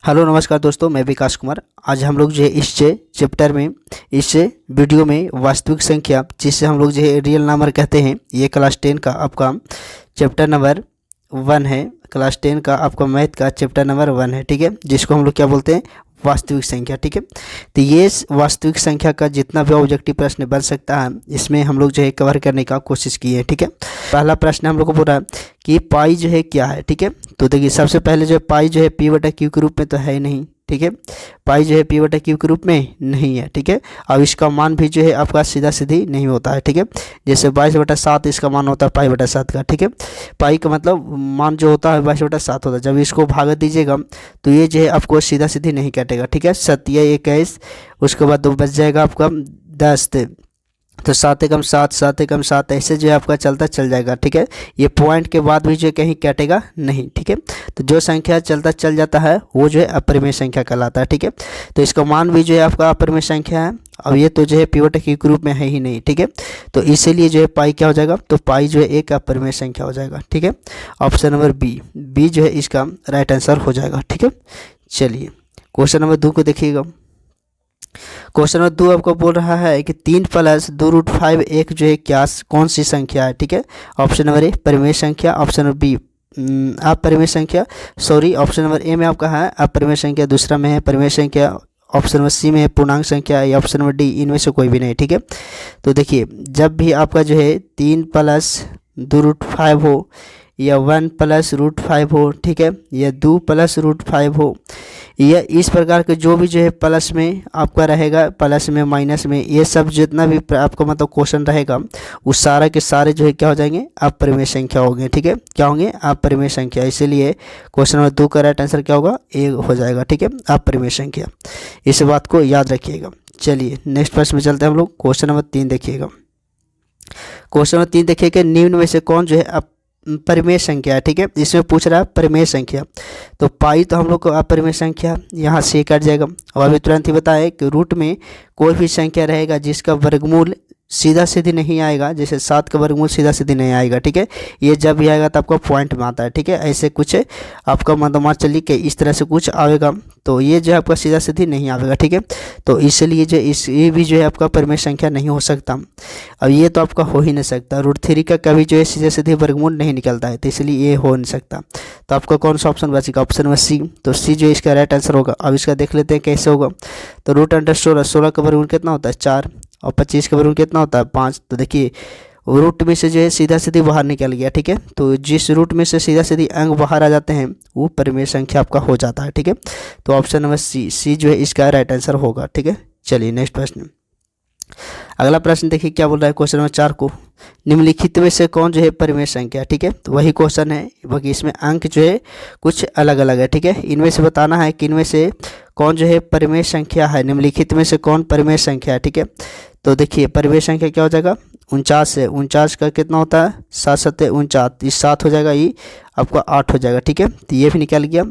Hello नमस्कार दोस्तों, मैं विकास कुमार। आज हम लोग जो है इस चैप्टर में, इस वीडियो में वास्तविक संख्या, जिसे हम लोग जो है रियल नंबर कहते हैं, ये क्लास 10 का आपका चैप्टर नंबर 1 है। क्लास 10 का आपका मैथ का चैप्टर नंबर 1 है, ठीक है, जिसको हम लोग क्या बोलते हैं, वास्तविक संख्या, ठीक है। तो ये वास्तविक संख्या का जितना भी ऑब्जेक्टिव प्रश्न बन सकता है, इसमें हम लोग जो है कवर करने का कोशिश किए हैं, ठीक है। पहला प्रश्न हम लोग को बोला कि पाई जो है क्या है, ठीक है। तो देखिए सबसे पहले जो है पाई जो है पी बटा क्यू के रूप में तो है ही नहीं, ठीक है। पाई जो है पी बटा क्यू के रूप में नहीं है, ठीक है। अब इसका मान भी जो है आपका सीधा सीधी नहीं होता है, ठीक है। जैसे 22/7 इसका मान होता है पाई बटा 7 का, ठीक है। पाई का मतलब मान जो होता है 22/7 होता है। जब इसको भाग दीजिएगा तो ये जो है आपको सीधा सीधी नहीं काटेगा, ठीक है। 7 या 21, उसके बाद 2 बच जाएगा आपका 10, तो 7 एकम 7, 7 एकम 7, ऐसे जो है आपका चलता चल जाएगा, ठीक है। ये पॉइंट के बाद भी जो कहीं काटेगा नहीं, ठीक है। तो जो संख्या चलता चल जाता है वो जो है अपरिमेय संख्या कहलाता है, ठीक है। तो इसका मान भी जो है आपका अपरिमेय संख्या है। अब ये तो जो है पी बटा क्यू के रूप में है ही नहीं, ठीक है। तो इसीलिए जो है पाई क्या हो जाएगा, तो पाई जो है एक अपरिमेय संख्या हो जाएगा, ठीक है। ऑप्शन नंबर बी जो है इसका राइट आंसर हो जाएगा, ठीक है। चलिए क्वेश्चन नंबर 2 को देखिएगा। क्वेश्चन नंबर 2 आपको बोल रहा है कि 3 + 2√5 एक जो है क्या कौन सी संख्या है, ठीक है। ऑप्शन नंबर ए परिमेय संख्या, ऑप्शन नंबर बी अपरिमेय संख्या, सॉरी ऑप्शन नंबर ए में आपका है अपरिमेय संख्या, दूसरा में है परिमेय संख्या, ऑप्शन नंबर सी में है पूर्णांक संख्या, या ऑप्शन नंबर डी इनमें से कोई भी नहीं, ठीक है। तो देखिए जब भी आपका जो है 3 + 2√5 हो, या 1 + √5 हो, ठीक है, या 2 + √5 हो, या इस प्रकार के जो भी जो है प्लस में आपका रहेगा, प्लस में माइनस में, ये सब जितना भी आपका मतलब क्वेश्चन रहेगा वो सारा के सारे जो है क्या हो जाएंगे, अपरिमेय संख्या होंगे, ठीक है। क्या होंगे, अपरिमेय संख्या। इसीलिए क्वेश्चन नंबर 2 का राइट आंसर क्या होगा, ए हो जाएगा, ठीक है, अपरिमेय संख्या। इस बात को याद रखिएगा। चलिए नेक्स्ट प्रश्न में चलते हैं हम लोग। क्वेश्चन नंबर 3 देखिएगा। क्वेश्चन नंबर 3 देखिएगा, निम्न में से कौन जो है परिमेय संख्या है, ठीक है। इसमें पूछ रहा है परिमेय संख्या। तो पाई तो हम लोग को अपरिमेय संख्या, यहाँ से कट जाएगा। और अभी तुरंत ही बताया कि रूट में कोई भी संख्या रहेगा जिसका वर्गमूल सीधा सीधी नहीं आएगा, जैसे 7 का वर्गमूल सीधा सीधी नहीं आएगा, ठीक है। ये जब भी आएगा तो आपका पॉइंट में आता है, ठीक है। ऐसे कुछ आपका मतलब चलिए कि इस तरह से कुछ आएगा, तो ये जो है आपका सीधा सीधी नहीं आएगा, ठीक है। तो इसलिए जो ये भी जो है आपका परिमेय संख्या नहीं हो सकता। अब ये तो आपका हो ही नहीं सकता, √3 का कभी जो है सीधे सीधे वर्गमूल नहीं निकलता है, तो इसलिए ये हो नहीं सकता। तो आपका कौन सा ऑप्शन बचेगा, ऑप्शन नंबर सी। तो सी जो इसका राइट आंसर होगा। अब इसका देख लेते हैं कैसे होगा। तो √16, 16 का वर्गमूल कितना होता है 4, और 25 का वर्गमूल कितना होता है 5। तो देखिए रूट में से जो है सीधा सीधी बाहर निकल गया, ठीक है। तो जिस रूट में से सीधा सीधी अंक बाहर आ जाते हैं वो परिमेय संख्या आपका हो जाता है, ठीक है। तो ऑप्शन नंबर सी जो है इसका राइट आंसर होगा, ठीक है। चलिए नेक्स्ट प्रश्न। अगला प्रश्न देखिए क्या बोल रहा है क्वेश्चन नंबर 4 को, निम्नलिखित में से कौन जो है परिमेय संख्या, ठीक है। तो वही क्वेश्चन है, बाकी इसमें अंक जो है कुछ अलग अलग है, ठीक है। इनमें से बताना है कि इनमें से कौन जो है परिमेय संख्या है, निम्नलिखित में से कौन परिमेय संख्या है, ठीक है। तो देखिए परिमेय संख्या क्या हो जाएगा, 49 है। 49 का कितना होता है 7 × 7 = 49, ये 7 हो जाएगा, ये आपका 8 हो जाएगा, ठीक है। तो ये भी निकल गया।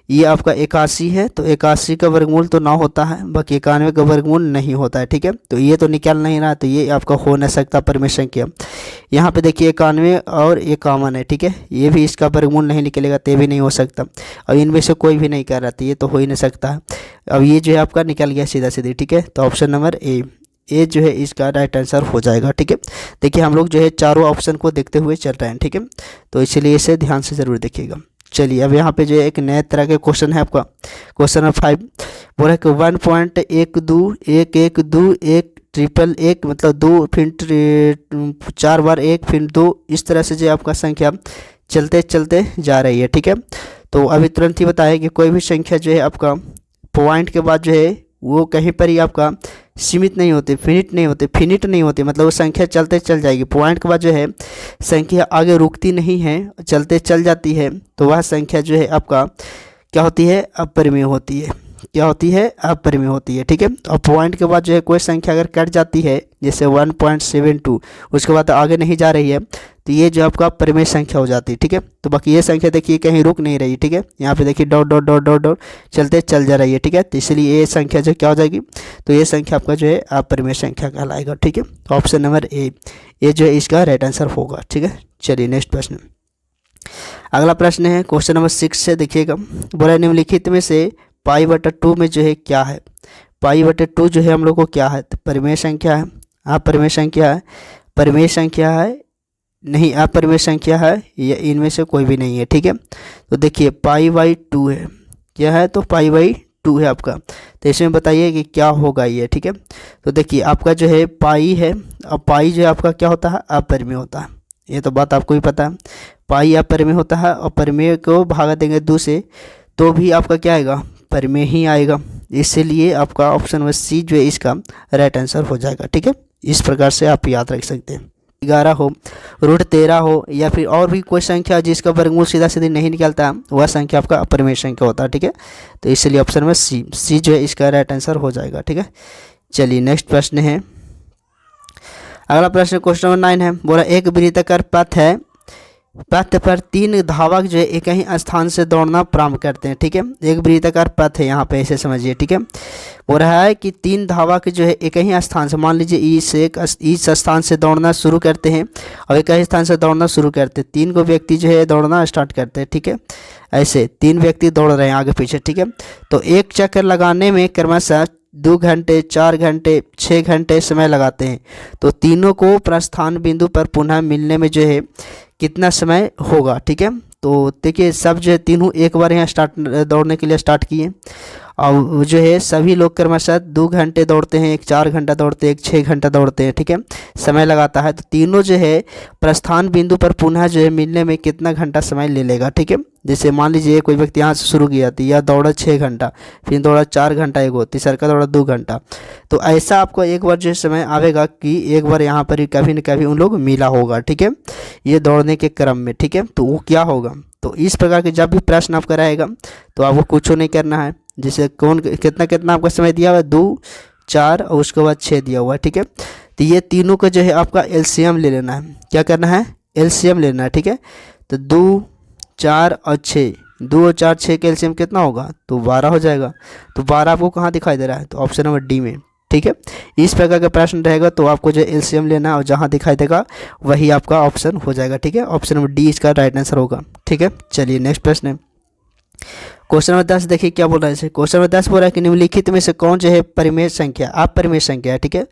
ये आपका 81 है, तो 81 का वर्गमूल तो 9 होता है, बाकी 91 का वर्गमूल नहीं होता है, ठीक है। तो ये तो निकल नहीं रहा, तो ये आपका हो नहीं सकता परिमेय संख्या। यहाँ पे देखिए 91 और 51 है, ठीक है, ये भी इसका वर्गमूल नहीं निकलेगा, तो ये भी नहीं हो सकता। अब इनमें से कोई भी नहीं कर रहा, तो ये तो हो ही नहीं सकता है। अब ये जो है आपका निकल गया सीधा सीधी, ठीक है। तो ऑप्शन नंबर ए जो है इसका राइट आंसर हो जाएगा, ठीक है। देखिए हम लोग जो है चारों ऑप्शन को देखते हुए चल रहे हैं, ठीक है। तो इसलिए इसे ध्यान से ज़रूर देखिएगा। चलिए अब यहाँ पे जो है एक नए तरह के क्वेश्चन है आपका। क्वेश्चन नंबर 5 बोला कि 1.121111 मतलब 2 फिर 4 बार 1 फिर 2, इस तरह से जो आपका संख्या चलते चलते जा रही है, ठीक है। तो अभी तुरंत ही बताया कि कोई भी संख्या जो है आपका पॉइंट के बाद जो है वो कहीं पर ही आपका सीमित नहीं होते, फिनिट नहीं होते, मतलब वो संख्या चलते चल जाएगी। पॉइंट के बाद जो है संख्या आगे रुकती नहीं है, चलते चल जाती है, तो वह संख्या जो है आपका क्या होती है, अपरिमेय होती है। क्या होती है, अपरिमेय होती है, ठीक है। और पॉइंट के बाद जो है कोई संख्या अगर कट जाती है, जैसे 1.72, उसके बाद आगे नहीं जा रही है, तो ये जो आपका परिमेय संख्या हो जाती है, ठीक है। तो बाकी ये संख्या देखिए कहीं रुक नहीं रही, ठीक है। यहाँ पे देखिए dot dot dot dot dot चलते चल जा रही है, ठीक है। तो इसलिए ये संख्या जो क्या हो जाएगी, तो ये संख्या आपका जो है अपरिमेय संख्या कहलाएगा, ठीक है। ऑप्शन नंबर ए जो है इसका राइट आंसर होगा, ठीक है। चलिए नेक्स्ट प्रश्न। अगला प्रश्न है क्वेश्चन नंबर 6 से देखिएगा। बोला निम्नलिखित में से π/2 में जो है क्या है। π/2 जो है हम लोग को क्या है, तो परिमेय संख्या है। अपरिमेय संख्या है, परिमेय संख्या है, नहीं अपरिमेय संख्या है, या इनमें से कोई भी नहीं है। ठीक है, तो देखिए π/2 है, क्या है, तो π/2 है आपका। तो इसमें बताइए कि क्या होगा ये। ठीक है, तो देखिए आपका जो है पाई है, अब पाई जो है आपका क्या होता है, अपरिमेय होता है। ये तो बात आपको भी पता है, पाई अपरिमेय होता है, और परिमेय को भागा देंगे 2 से तो भी आपका क्या आएगा, परिमेय ही आएगा। इसलिए आपका ऑप्शन नंबर सी जो है इसका राइट आंसर हो जाएगा। ठीक है, इस प्रकार से आप याद रख सकते हैं। 11 हो, √13 हो, या फिर और भी कोई संख्या जिसका वर्गमूल सीधा सीधे नहीं निकलता, वह संख्या आपका अपरिमेय संख्या होता है। ठीक है, तो इसलिए ऑप्शन नंबर सी जो है इसका राइट आंसर हो जाएगा। ठीक है, चलिए नेक्स्ट प्रश्न है। अगला प्रश्न क्वेश्चन नंबर 9 है। बोला एक वृत्ताकार पथ है, पथ पर 3 धावक जो है एक ही स्थान से दौड़ना प्रारंभ करते हैं। ठीक है, एक वृत्ताकार पथ है, यहाँ पे ऐसे समझिए। ठीक है, हो रहा है कि 3 धावक जो है एक ही स्थान से, मान लीजिए इस स्थान से दौड़ना शुरू करते हैं और एक ही स्थान से दौड़ना शुरू करते हैं। 3 को व्यक्ति जो है दौड़ना स्टार्ट करते हैं। ठीक है, ऐसे 3 व्यक्ति दौड़ रहे हैं आगे पीछे। ठीक है, तो एक चक्कर लगाने में क्रमशः 2 घंटे, 4 घंटे, 6 घंटे समय लगाते हैं। तो तीनों को प्रस्थान बिंदु पर पुनः मिलने में जो है कितना समय होगा। ठीक है, तो देखिए सब जो है तीनों एक बार यहाँ दौड़ने के लिए स्टार्ट किए, और जो है सभी लोग क्रमशः 2 घंटे दौड़ते हैं, एक 4 घंटा दौड़ते हैं, एक 6 घंटा दौड़ते हैं। ठीक है, समय लगाता है। तो तीनों जो है प्रस्थान बिंदु पर पुनः जो है मिलने में कितना घंटा समय ले लेगा। ठीक है, जैसे मान लीजिए कोई व्यक्ति यहाँ से शुरू किया थी, या दौड़ा 6 घंटा, फिर दौड़ा 4 घंटा, एक होती तीसरा दौड़ा 2 घंटा। तो ऐसा आपको एक बार जो है समय आवेगा कि एक बार यहाँ पर कभी न कभी उन लोग मिला होगा। ठीक है, ये दौड़ने के क्रम में। ठीक है, तो वो क्या होगा, तो इस प्रकार के जब भी प्रश्न आपका रहेगा तो आपको कुछ नहीं करना है। जैसे कौन कितना कितना आपका समय दिया हुआ है, 2, 4 और उसके बाद 6 दिया हुआ है। ठीक है, तो ये तीनों का जो है आपका एलसीएम ले लेना है। क्या करना है, एलसीएम लेना है। ठीक है, तो 2, 4 और 6, 2 और 4, 6 का एलसीएम कितना होगा, तो 12 हो जाएगा। तो 12 आपको कहाँ दिखाई दे रहा है, तो ऑप्शन नंबर डी में। ठीक है, इस प्रकार का प्रश्न रहेगा तो आपको जो एलसीएम लेना है, और जहाँ दिखाई देगा वही आपका ऑप्शन हो जाएगा। ठीक है, ऑप्शन नंबर डी इसका राइट आंसर होगा। ठीक है, चलिए नेक्स्ट प्रश्न है क्वेश्चन नंबर 10। देखिए क्या बोल रहा है। क्वेश्चन नंबर 10 बोल रहा है कि निम्नलिखित में से कौन जो है परिमेय संख्या, अपरिमेय संख्या है। ठीक है,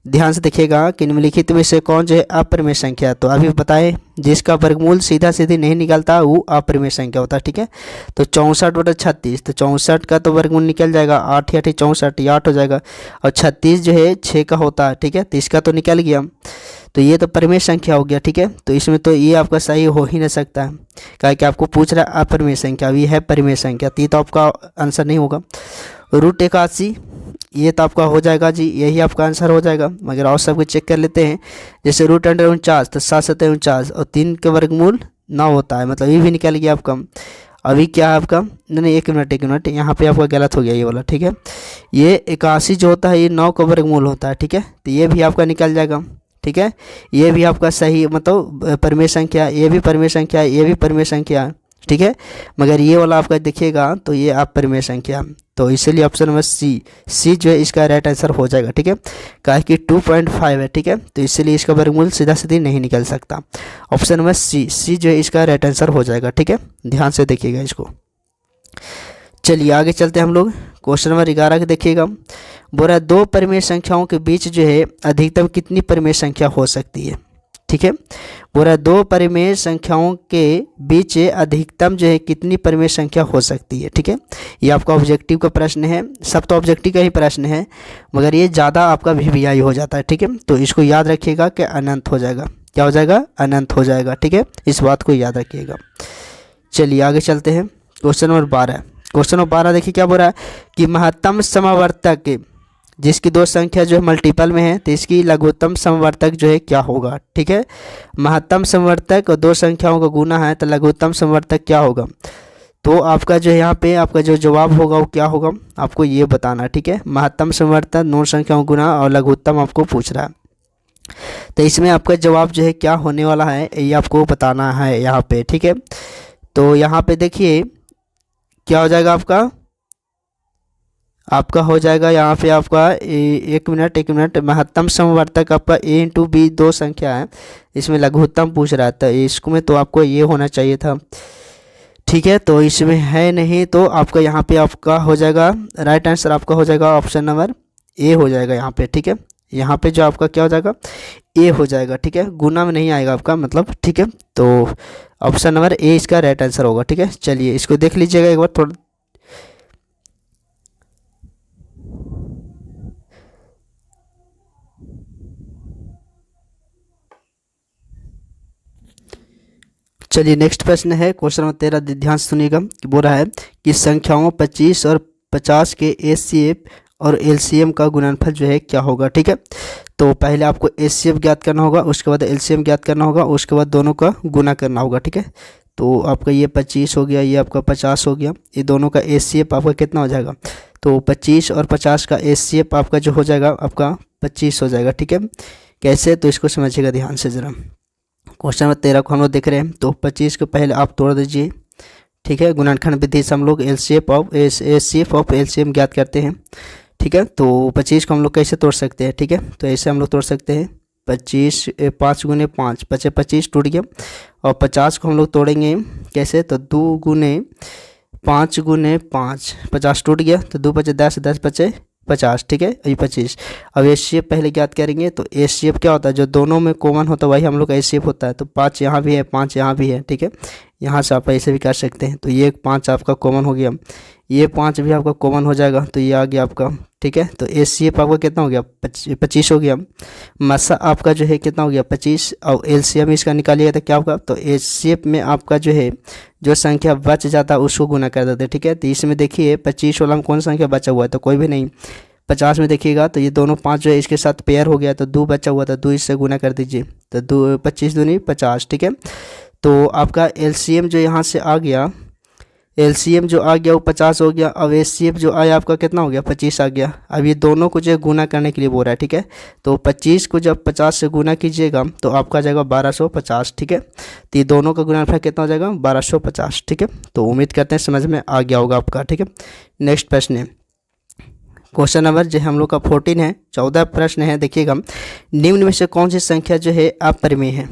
ध्यान से देखिएगा कि निम्नलिखित में से कौन जो है अपरिमेय संख्या। तो अभी बताएं, जिसका वर्गमूल सीधा सीधी नहीं निकलता वो अपरिमेय संख्या होता है। ठीक है, तो 64/36, तो 64 का तो वर्गमूल निकल जाएगा, 8 या 64, ये 8 हो जाएगा, और 36 जो है 6 का होता है। ठीक है, तो इसका तो निकल गया, तो ये तो परिमेय संख्या हो गया। ठीक है, तो इसमें तो ये आपका सही हो ही नहीं सकता है, क्या कि आपको पूछ रहा है अपरिमेय संख्या, ये है परिमेय संख्या, तो ये तो आपका आंसर नहीं होगा। √81 ये तो आपका हो जाएगा जी, यही आपका आंसर हो जाएगा। मगर और सब कुछ चेक कर लेते हैं। जैसे √49, तो 7×7 और 3 के वर्गमूल 9 होता है, मतलब ये भी निकल गया आपका। अभी क्या है आपका, नहीं 1 मिनट, यहाँ पे आपका गलत हो गया ये वाला। ठीक है, ये 81 जो होता है ये 9 का वर्गमूल होता है। ठीक है, तो ये भी आपका निकल जाएगा। ठीक है, ये भी आपका सही, मतलब परिमेय संख्या, ये भी परिमेय संख्या, ये भी परिमेय संख्या। ठीक है, मगर ये वाला आपका देखिएगा तो ये अपरिमेय संख्या, तो इसलिए ऑप्शन नंबर सी जो है इसका राइट आंसर हो जाएगा। ठीक है, कहा कि 2.5 है। ठीक है, तो इसलिए इसका वर्गमूल सीधा सीधी नहीं निकल सकता। ऑप्शन नंबर सी जो है इसका राइट आंसर हो जाएगा। ठीक है, ध्यान से देखिएगा इसको। चलिए आगे चलते हैं हम लोग। क्वेश्चन नंबर 11 के देखिएगा। बोल रहा है 2 परिमेय संख्याओं के बीच जो है अधिकतम कितनी परिमेय संख्या हो सकती है। ठीक है, बोल रहा है 2 परिमेय संख्याओं के बीच अधिकतम जो है कितनी परिमेय संख्या हो सकती है। ठीक है, ये आपका ऑब्जेक्टिव का प्रश्न है, सब तो ऑब्जेक्टिव का ही प्रश्न है, मगर ये ज़्यादा आपका वीवीआई हो जाता है। ठीक है, तो इसको याद रखिएगा कि अनंत हो जाएगा। क्या हो जाएगा, अनंत हो जाएगा। ठीक है, इस बात को याद रखिएगा। चलिए आगे चलते हैं। Question number 12। क्वेश्चन नंबर 12 देखिए क्या बोल रहा है कि महत्तम समवर्तक जिसकी 2 संख्या जो है मल्टीपल में है, तो इसकी लघुत्तम समवर्तक जो है क्या होगा। ठीक है, महत्तम समवर्तक और 2 संख्याओं का गुना है, तो लघुत्तम समवर्तक क्या होगा। तो आपका जो है यहाँ पे आपका जो जवाब होगा वो क्या होगा, आपको ये बताना। ठीक है, महत्तम समवर्तक 2 संख्याओं का गुना और लघुत्तम आपको पूछ रहा है, तो इसमें आपका जवाब जो है क्या होने वाला है ये आपको बताना है यहाँ पे। ठीक है, तो यहाँ पे देखिए क्या हो जाएगा, आपका हो जाएगा यहाँ पे आपका 1 मिनट, महत्तम समवर्तक आपका a×b 2 संख्या है, इसमें लघुत्तम पूछ रहा था, इसको में तो आपको ये होना चाहिए था ठीक है, तो इसमें है नहीं, तो आपका यहाँ पे आपका हो जाएगा राइट आंसर, आपका हो जाएगा ऑप्शन नंबर ए हो जाएगा यहाँ पे। ठीक है, यहाँ पे जो आपका क्या हो जाएगा, ए हो जाएगा। ठीक है, गुना में नहीं आएगा आपका मतलब। ठीक है, तो ऑप्शन नंबर ए इसका राइट आंसर होगा। ठीक है, चलिए इसको देख लीजिएगा एक बार थोड़ा। चलिए नेक्स्ट प्रश्न है क्वेश्चन नंबर 13, ध्यान से सुनिएगा कि बोल रहा है कि संख्याओं 25 और 50 के एचसीएफ और एलसीएम का गुणनफल जो है क्या होगा। ठीक है, तो पहले आपको एचसीएफ ज्ञात करना होगा, उसके बाद एलसीएम ज्ञात करना होगा, उसके बाद दोनों का गुना करना होगा। ठीक है, तो आपका ये 25 हो गया, ये आपका 50 हो गया, ये दोनों का एचसीएफ आपका कितना हो जाएगा, तो 25 और 50 का एचसीएफ आपका जो हो जाएगा आपका 25 हो जाएगा। ठीक है, कैसे, तो इसको समझिएगा ध्यान से ज़रा। क्वेश्चन नंबर 13 को हम लोग देख रहे हैं, तो 25 को पहले आप तोड़ दीजिए। ठीक है, गुणनखंड विधि से हम लोग एचसीएफ ऑफ एलसीएम ज्ञात करते हैं। ठीक है, तो 25 को हम लोग कैसे तोड़ सकते हैं। ठीक है, तो ऐसे हम लोग तोड़ सकते हैं, 25 5 गुने 5 बचे 25 टूट गया, और 50 को हम लोग तोड़ेंगे कैसे, तो 2 गुने 5 गुने 5 50 टूट गया, तो 2 बचे 10 10 बचे 50। ठीक है, अभी 25। अब एचसीएफ पहले ज्ञात करेंगे, तो एचसीएफ क्या होता है, जो दोनों में कॉमन होता है वही हम लोग का एचसीएफ होता है। तो 5 यहाँ भी है, 5 यहाँ भी है। ठीक है, यहाँ से आप ऐसे भी कर सकते हैं, तो ये 5 आपका कॉमन हो गया, ये 5 भी आपका कॉमन हो जाएगा, तो ये आ गया आपका। ठीक है, तो एचसीएफ आपका कितना हो गया, 25 हो गया। मसा आपका जो है कितना हो गया, 25, और एलसीएम इसका निकालिएगा तो क्या होगा, तो एचसीएफ में आपका जो है जो संख्या बच जाता है उसको गुना कर देते हैं। ठीक है, तो इसमें देखिए 25 वाला में कौन संख्या बचा हुआ है, तो कोई भी नहीं। 50 में देखिएगा तो ये दोनों 5 जो है इसके साथ पेयर हो गया, तो 2 बचा हुआ था, 2 इससे गुना कर दीजिए, तो 2 25 दूनी 50। ठीक है, तो आपका एलसीएम जो यहाँ से आ गया, एलसीएम जो आ गया वो 50 हो गया। अब एचसीएफ जो आया आपका कितना हो गया, 25 आ गया। अब ये दोनों को जो है गुना करने के लिए बोल रहा है। ठीक है, तो 25 को जब 50 से गुना कीजिएगा तो आपका जाएगा 1250। ठीक है, तो ये दोनों का गुणनफल कितना हो जाएगा, 1250। ठीक है, तो उम्मीद करते हैं समझ में आ गया होगा आपका। ठीक है, नेक्स्ट प्रश्न है क्वेश्चन नंबर जो हम लोग का 14 है, 14 प्रश्न है। देखिएगा, निम्न में से कौन सी संख्या जो है अपरिमेय है,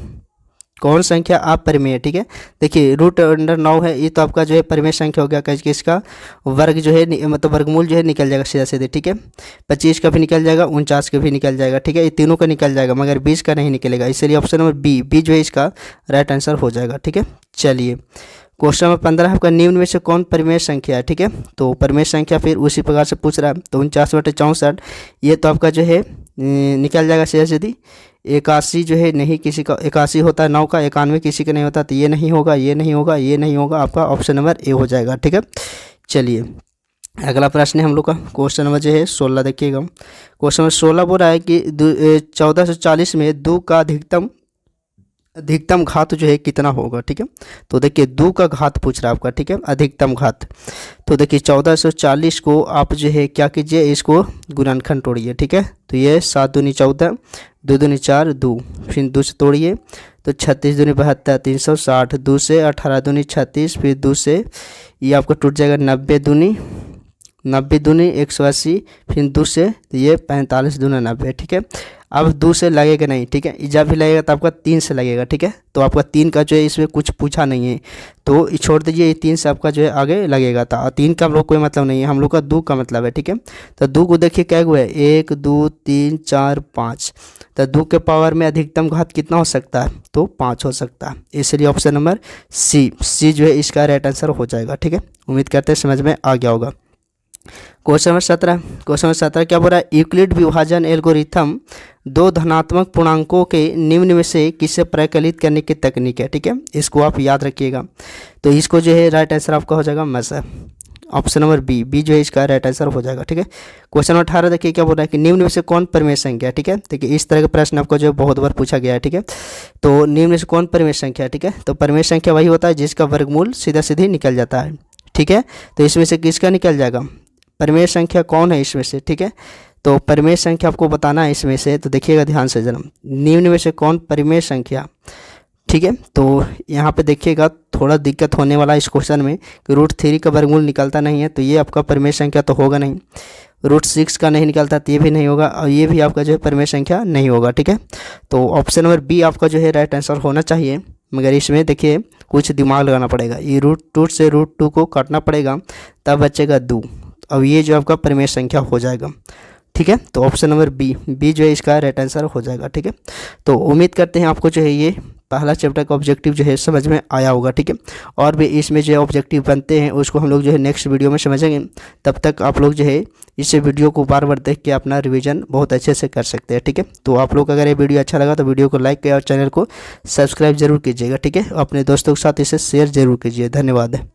कौन संख्या अपरिमेय है। ठीक है, देखिए √9 है, ये तो आपका जो है परिमेय संख्या हो गया, क्योंकि इसका वर्ग जो है मतलब वर्गमूल जो है निकल जाएगा सीधा सीधे। ठीक है, 25 का भी निकल जाएगा, 49 का भी निकल जाएगा। ठीक है, ये तीनों का निकल जाएगा, मगर 20 का नहीं निकलेगा, इसलिए ऑप्शन नंबर बी जो है इसका राइट आंसर हो जाएगा। ठीक है, चलिए क्वेश्चन नंबर 15 आपका निम्न में से कौन परिमेय संख्या है। ठीक है, तो परिमेय संख्या फिर उसी प्रकार से पूछ रहा है, तो 49/64 ये तो आपका जो है निकल जाएगा सीधा सीधी। 81 जो है नहीं, किसी का 81 होता है 9 का, 91 किसी का नहीं होता, तो ये नहीं होगा, ये नहीं होगा, ये नहीं होगा, आपका ऑप्शन नंबर ए हो जाएगा। ठीक है, चलिए अगला प्रश्न है हम लोग का क्वेश्चन नंबर जो है 16। देखिएगा क्वेश्चन नंबर 16 बोल रहा है कि 1440 में 2 का अधिकतम घात जो है कितना होगा। ठीक है, तो देखिए 2 का घात पूछ रहा है आपका। ठीक है, अधिकतम घात, तो देखिए 1440 को आप जो है क्या कीजिए, इसको गुणनखंड तोड़िए। ठीक है, तो ये 7 दूनी 14, 2 दूनी 4, 2 फिर 2 से तोड़िए, तो 36 दूनी 72, 360, 2 से 18 दूनी 36, फिर 2 से ये आपका टूट जाएगा 90 दूनी 180, फिर 2 से तो ये 45 दूना 90। ठीक है, अब 2 से लगेगा नहीं। ठीक है, जब भी लगेगा तो आपका 3 से लगेगा। ठीक है, तो आपका 3 का जो है इसमें कुछ पूछा नहीं है, तो छोड़ दीजिए, ये 3 से आपका जो है आगे लगेगा था। 3 का हम लोग कोई मतलब नहीं है, हम लोग का 2 का मतलब है। ठीक है, तो 2 को देखिए क्या हुआ है, 1 2 3 4 5, तो 2 के पावर में अधिकतम घात कितना हो सकता है, तो 5 हो सकता है, इसलिए ऑप्शन नंबर सी जो है इसका राइट आंसर हो जाएगा। ठीक है, उम्मीद करते हैं समझ में आ गया होगा। क्वेश्चन नंबर 17 क्या बोल रहा है, यूक्लिड विभाजन एल्गोरिथम 2 धनात्मक पूर्णांकों के निम्न में से किसे प्रकलित करने की तकनीक है। ठीक है, इसको आप याद रखिएगा, तो इसको जो है राइट आंसर आपका हो जाएगा मसा, ऑप्शन नंबर बी जो है इसका राइट आंसर हो जाएगा। ठीक है, क्वेश्चन नंबर 18 देखिए क्या बोल रहा है कि निम्न में से कौन परिमेय संख्या है। ठीक है, देखिए इस तरह का प्रश्न आपको जो बहुत बार पूछा गया है। ठीक है, तो निम्न में से कौन परिमेय संख्या है। ठीक है, तो परिमेय संख्या वही होता है जिसका वर्गमूल सीधा सीधे निकल जाता है। ठीक है, तो इसमें से किसका निकल जाएगा, परिमेय संख्या कौन है इसमें से। ठीक है, तो परिमेय संख्या आपको बताना है इसमें से, तो देखिएगा ध्यान से जरा, निम्न में से कौन परिमेय संख्या। ठीक है, तो यहाँ पे देखिएगा थोड़ा दिक्कत होने वाला है इस क्वेश्चन में कि √3 का वर्गमूल निकलता नहीं है, तो ये आपका परिमेय संख्या तो होगा नहीं। √6 का नहीं निकलता तो ये भी नहीं होगा, और ये भी आपका जो है परिमेय संख्या नहीं होगा। ठीक है, तो ऑप्शन नंबर बी आपका जो है राइट आंसर होना चाहिए। मगर इसमें देखिए कुछ दिमाग लगाना पड़ेगा। ये √2 से √2 को काटना पड़ेगा, तब बचेगा 2। अब ये जो आपका परिमेय संख्या हो जाएगा। ठीक है, तो ऑप्शन नंबर बी जो है इसका राइट आंसर हो जाएगा। ठीक है, तो उम्मीद करते हैं आपको जो है ये पहला चैप्टर का ऑब्जेक्टिव जो है समझ में आया होगा। ठीक है, और भी इसमें जो ऑब्जेक्टिव बनते हैं उसको हम लोग जो है नेक्स्ट वीडियो में समझेंगे। तब तक आप लोग जो है इस वीडियो को बार बार देख के अपना रिवीजन बहुत अच्छे से कर सकते हैं। ठीक है, तो आप लोग अगर ये वीडियो अच्छा लगा तो वीडियो को लाइक करें और चैनल को सब्सक्राइब जरूर कीजिएगा। ठीक है, अपने दोस्तों के साथ इसे शेयर जरूर कीजिए। धन्यवाद।